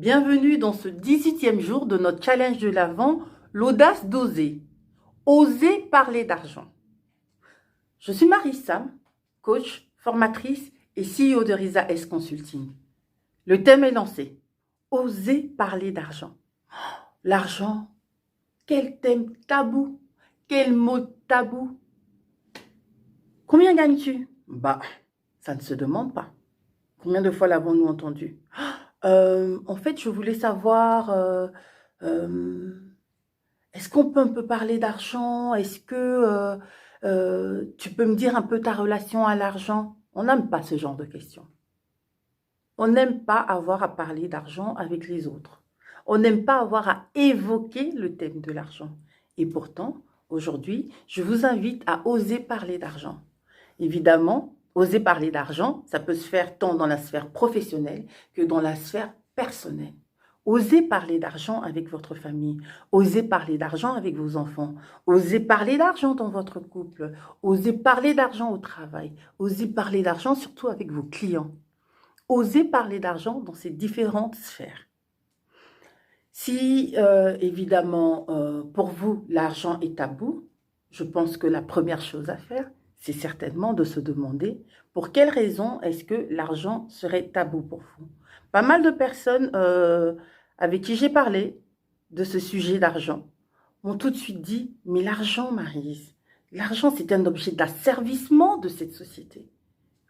Bienvenue dans ce 18e jour de notre challenge de l'Avent, l'audace d'oser. Oser parler d'argent. Je suis Marissa, coach, formatrice et CEO de Risa S Consulting. Le thème est lancé. Oser parler d'argent. L'argent, quel thème tabou, quel mot tabou. Combien gagnes-tu? Ça ne se demande pas. Combien de fois l'avons-nous entendu? En fait, je voulais savoir, est-ce qu'on peut un peu parler d'argent? Est-ce que tu peux me dire un peu ta relation à l'argent? On n'aime pas ce genre de questions. On n'aime pas avoir à parler d'argent avec les autres. On n'aime pas avoir à évoquer le thème de l'argent. Et pourtant, aujourd'hui, je vous invite à oser parler d'argent. Évidemment, oser parler d'argent, ça peut se faire tant dans la sphère professionnelle que dans la sphère personnelle. Osez parler d'argent avec votre famille, osez parler d'argent avec vos enfants, osez parler d'argent dans votre couple, osez parler d'argent au travail, osez parler d'argent surtout avec vos clients. Osez parler d'argent dans ces différentes sphères. Si, évidemment, pour vous, l'argent est tabou, je pense que la première chose à faire, c'est certainement de se demander pour quelles raisons est-ce que l'argent serait tabou pour vous. Pas mal de personnes avec qui j'ai parlé de ce sujet d'argent m'ont tout de suite dit « Mais l'argent, Maryse, l'argent c'est un objet d'asservissement de cette société. »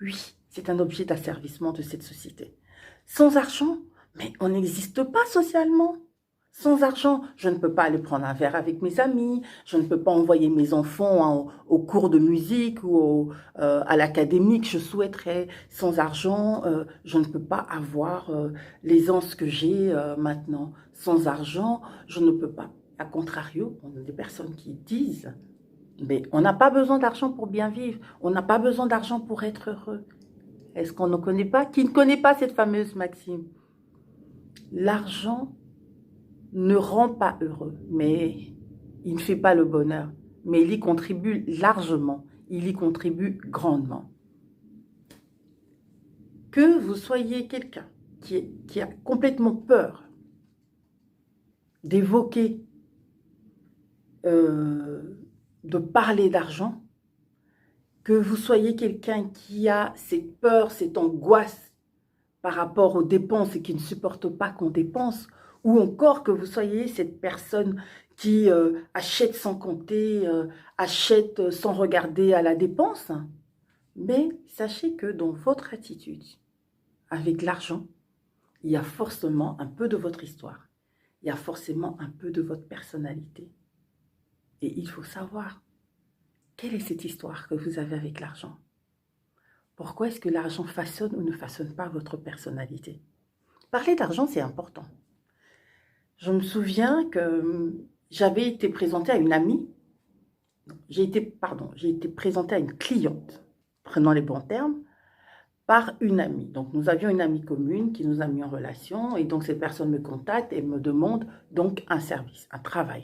Oui, c'est un objet d'asservissement de cette société. Sans argent, mais on n'existe pas socialement. Sans argent, je ne peux pas aller prendre un verre avec mes amis, je ne peux pas envoyer mes enfants au cours de musique ou à l'académie que je souhaiterais. Sans argent, je ne peux pas avoir l'aisance que j'ai maintenant. Sans argent, je ne peux pas. A contrario, on a des personnes qui disent « Mais on n'a pas besoin d'argent pour bien vivre, on n'a pas besoin d'argent pour être heureux. » Est-ce qu'on ne connaît pas? Qui ne connaît pas cette fameuse maxime? L'argent ne rend pas heureux, mais il ne fait pas le bonheur. Mais il y contribue largement, il y contribue grandement. Que vous soyez quelqu'un qui a complètement peur d'évoquer, de parler d'argent, que vous soyez quelqu'un qui a cette peur, cette angoisse par rapport aux dépenses et qui ne supporte pas qu'on dépense, ou encore que vous soyez cette personne qui achète sans compter, achète sans regarder à la dépense. Mais sachez que dans votre attitude avec l'argent, il y a forcément un peu de votre histoire. Il y a forcément un peu de votre personnalité. Et il faut savoir, quelle est cette histoire que vous avez avec l'argent? Pourquoi est-ce que l'argent façonne ou ne façonne pas votre personnalité? Parler d'argent, c'est important. Je me souviens que j'avais été présentée à une amie, j'ai été présentée à une cliente, prenant les bons termes, par une amie. Donc, nous avions une amie commune qui nous a mis en relation, et donc cette personne me contacte et me demande donc un service, un travail.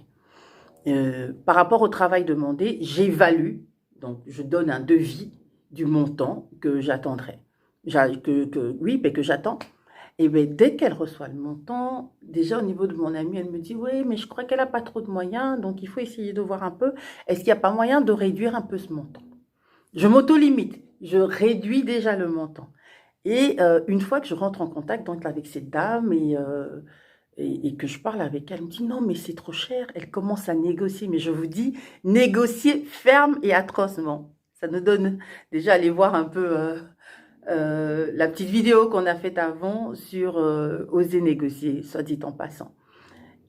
Par rapport au travail demandé, j'évalue, donc je donne un devis du montant que j'attendrai, que j'attends. Et bien, dès qu'elle reçoit le montant, déjà au niveau de mon amie, elle me dit « Oui, mais je crois qu'elle n'a pas trop de moyens, donc il faut essayer de voir un peu. Est-ce qu'il n'y a pas moyen de réduire un peu ce montant ?» Je m'auto-limite, je réduis déjà le montant. Et une fois que je rentre en contact donc, avec cette dame et que je parle avec elle, elle me dit « Non, mais c'est trop cher. » Elle commence à négocier, mais je vous dis, négocier ferme et atrocement. Ça nous donne déjà aller voir un peu... la petite vidéo qu'on a faite avant sur oser négocier, soit dit en passant.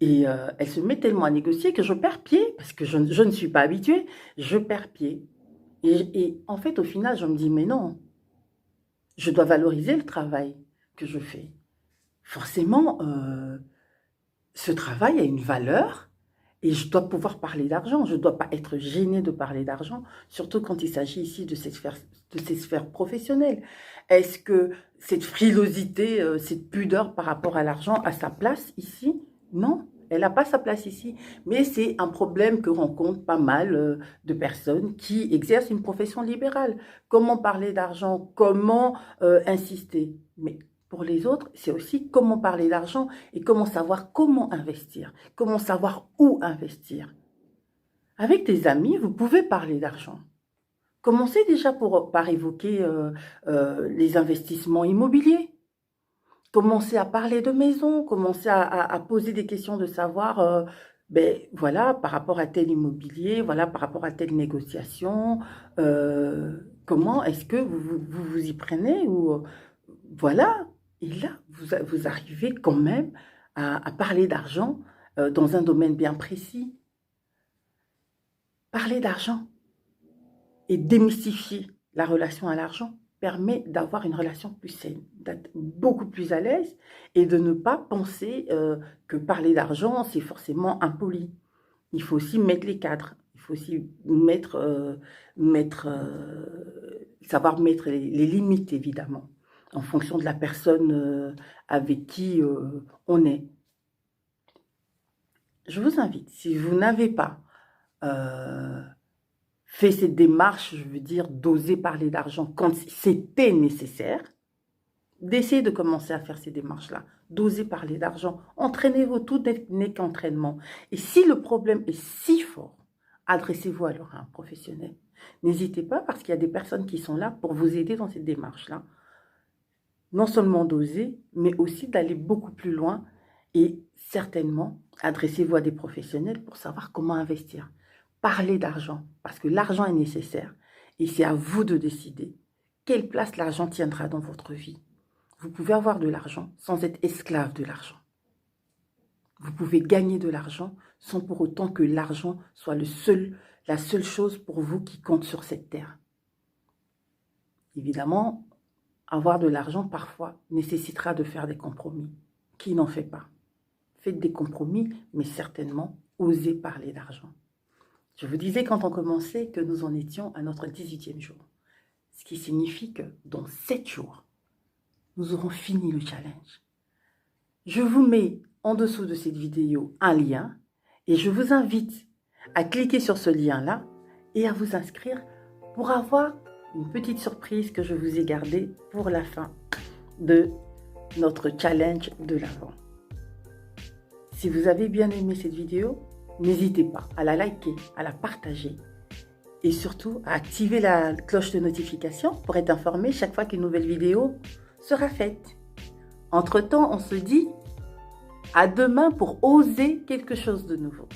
Et elle se met tellement à négocier que je perds pied, parce que je ne suis pas habituée, je perds pied. Et en fait, au final, je me dis, mais non, je dois valoriser le travail que je fais. Forcément, ce travail a une valeur et je dois pouvoir parler d'argent. Je ne dois pas être gênée de parler d'argent, surtout quand il s'agit ici de ces sphères professionnelles. Est-ce que cette frilosité, cette pudeur par rapport à l'argent a sa place ici? Non, elle n'a pas sa place ici. Mais c'est un problème que rencontrent pas mal de personnes qui exercent une profession libérale. Comment parler d'argent? Comment insister? Mais pour les autres, c'est aussi comment parler d'argent et comment savoir comment investir, comment savoir où investir. Avec tes amis, vous pouvez parler d'argent. Commencez déjà par évoquer les investissements immobiliers. Commencez à parler de maison, commencez à poser des questions de savoir, ben voilà, par rapport à tel immobilier, voilà, par rapport à telle négociation, comment est-ce que vous y prenez ou voilà. Et là, vous arrivez quand même à parler d'argent dans un domaine bien précis. Parler d'argent et démystifier la relation à l'argent permet d'avoir une relation plus saine, d'être beaucoup plus à l'aise et de ne pas penser que parler d'argent, c'est forcément impoli. Il faut aussi mettre les cadres, il faut aussi savoir mettre les limites, évidemment, en fonction de la personne avec qui on est. Je vous invite, si vous n'avez pas fait cette démarche, je veux dire, d'oser parler d'argent quand c'était nécessaire, d'essayer de commencer à faire ces démarches-là, d'oser parler d'argent. Entraînez-vous, tout n'est qu'entraînement. Et si le problème est si fort, adressez-vous alors à un professionnel. N'hésitez pas parce qu'il y a des personnes qui sont là pour vous aider dans cette démarche-là. Non seulement d'oser, mais aussi d'aller beaucoup plus loin et certainement, adressez-vous à des professionnels pour savoir comment investir. Parlez d'argent, parce que l'argent est nécessaire et c'est à vous de décider quelle place l'argent tiendra dans votre vie. Vous pouvez avoir de l'argent sans être esclave de l'argent. Vous pouvez gagner de l'argent sans pour autant que l'argent soit la seule chose pour vous qui compte sur cette terre. Évidemment, avoir de l'argent parfois nécessitera de faire des compromis. Qui n'en fait pas? Faites des compromis, mais certainement, osez parler d'argent. Je vous disais quand on commençait que nous en étions à notre 18e jour. Ce qui signifie que dans 7 jours, nous aurons fini le challenge. Je vous mets en dessous de cette vidéo un lien et je vous invite à cliquer sur ce lien-là et à vous inscrire pour avoir une petite surprise que je vous ai gardée pour la fin de notre challenge de l'Avent. Si vous avez bien aimé cette vidéo, n'hésitez pas à la liker, à la partager et surtout à activer la cloche de notification pour être informé chaque fois qu'une nouvelle vidéo sera faite. Entre-temps, on se dit à demain pour oser quelque chose de nouveau.